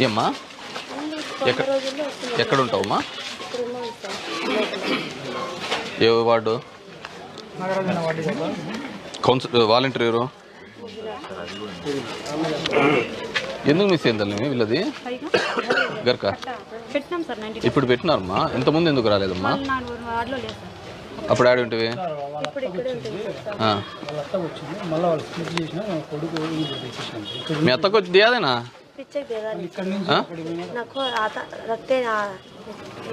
ఏమ్మా ఎక్కడ ఉంటావమ్మా? ఏ ward? Council volunteer ఎవరు? ఎందుకు మిస్ అయింది తల్లి వీళ్ళది గర్క? ఇప్పుడు పెట్టినారమ్మా, ఇంతకుముందు ఎందుకు రాలేదమ్మా? అప్పుడు ఆడి ఉంటివి. మీ అత్తకు వచ్చి దియాదేనా?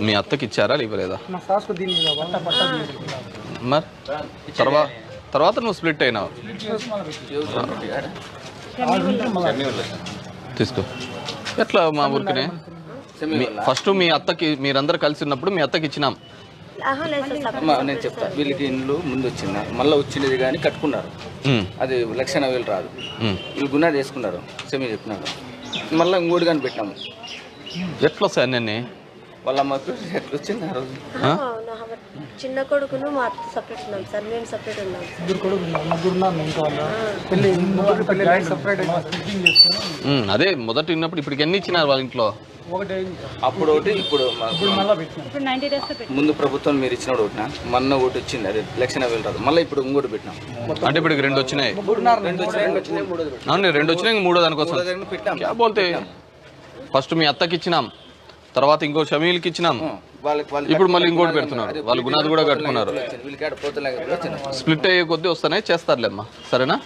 మీ అత్తకి ఇచ్చారా ఇవ్వలేదా? మరి తర్వాత నువ్వు స్ప్లిట్ అయినావు. తీసుకో. ఎట్లా మా ఊరికినే ఫస్ట్ మీ అత్తకి మీరందరూ కలిసి ఉన్నప్పుడు మీ అత్తకి ఇచ్చినాం. నేను చెప్తా, వీళ్ళకి ఇండ్లు ముందు వచ్చింది, మళ్ళీ వచ్చినది కానీ కట్టుకున్నారు, అది 1,40,000 రాదు. వీళ్ళు గున్నా చేసుకున్నారు, సెమీ చెప్పినారు, మళ్ళీ ఇంకోటి కానీ పెట్టినాము. ఎట్లా వస్తాయి అన్నీ? వాళ్ళ అమ్మకు ఎట్లా వచ్చింది ఆ రోజు. చిన్న కొడుకును మా అత్త సపరేట్ ఉన్నాం సార్, మేము సపరేట్ ఉన్నాం. అదే మొదట ఉన్నప్పుడు ఇప్పటికి ఎన్ని ఇచ్చినారు వాళ్ళ ఇంట్లో? అప్పుడు ఒకటి, ఇప్పుడు ముందు ప్రభుత్వం మీరు ఇచ్చినప్పుడు ఒకటినా, మొన్న ఒకటి వచ్చింది, అది 1,40,000 రాదు, మళ్ళీ ఇప్పుడు ఇంకోటి పెట్టినాం. అంటే ఇప్పుడు 2 వచ్చినాయి. అవును, 2 వచ్చినాయి, మూడో దానికోసం బోల్తే. ఫస్ట్ మీ అత్తకి ఇచ్చినాం, తర్వాత ఇంకో షమీల్కి ఇచ్చినాం, ఇప్పుడు మళ్ళీ ఇంకోటి పెడుతున్నారు. వాళ్ళు గుణాది కూడా కట్టుకున్నారు. స్ప్లిట్ అయ్యే కొద్దీ వస్తానే చేస్తారులేమ్మా, సరేనా?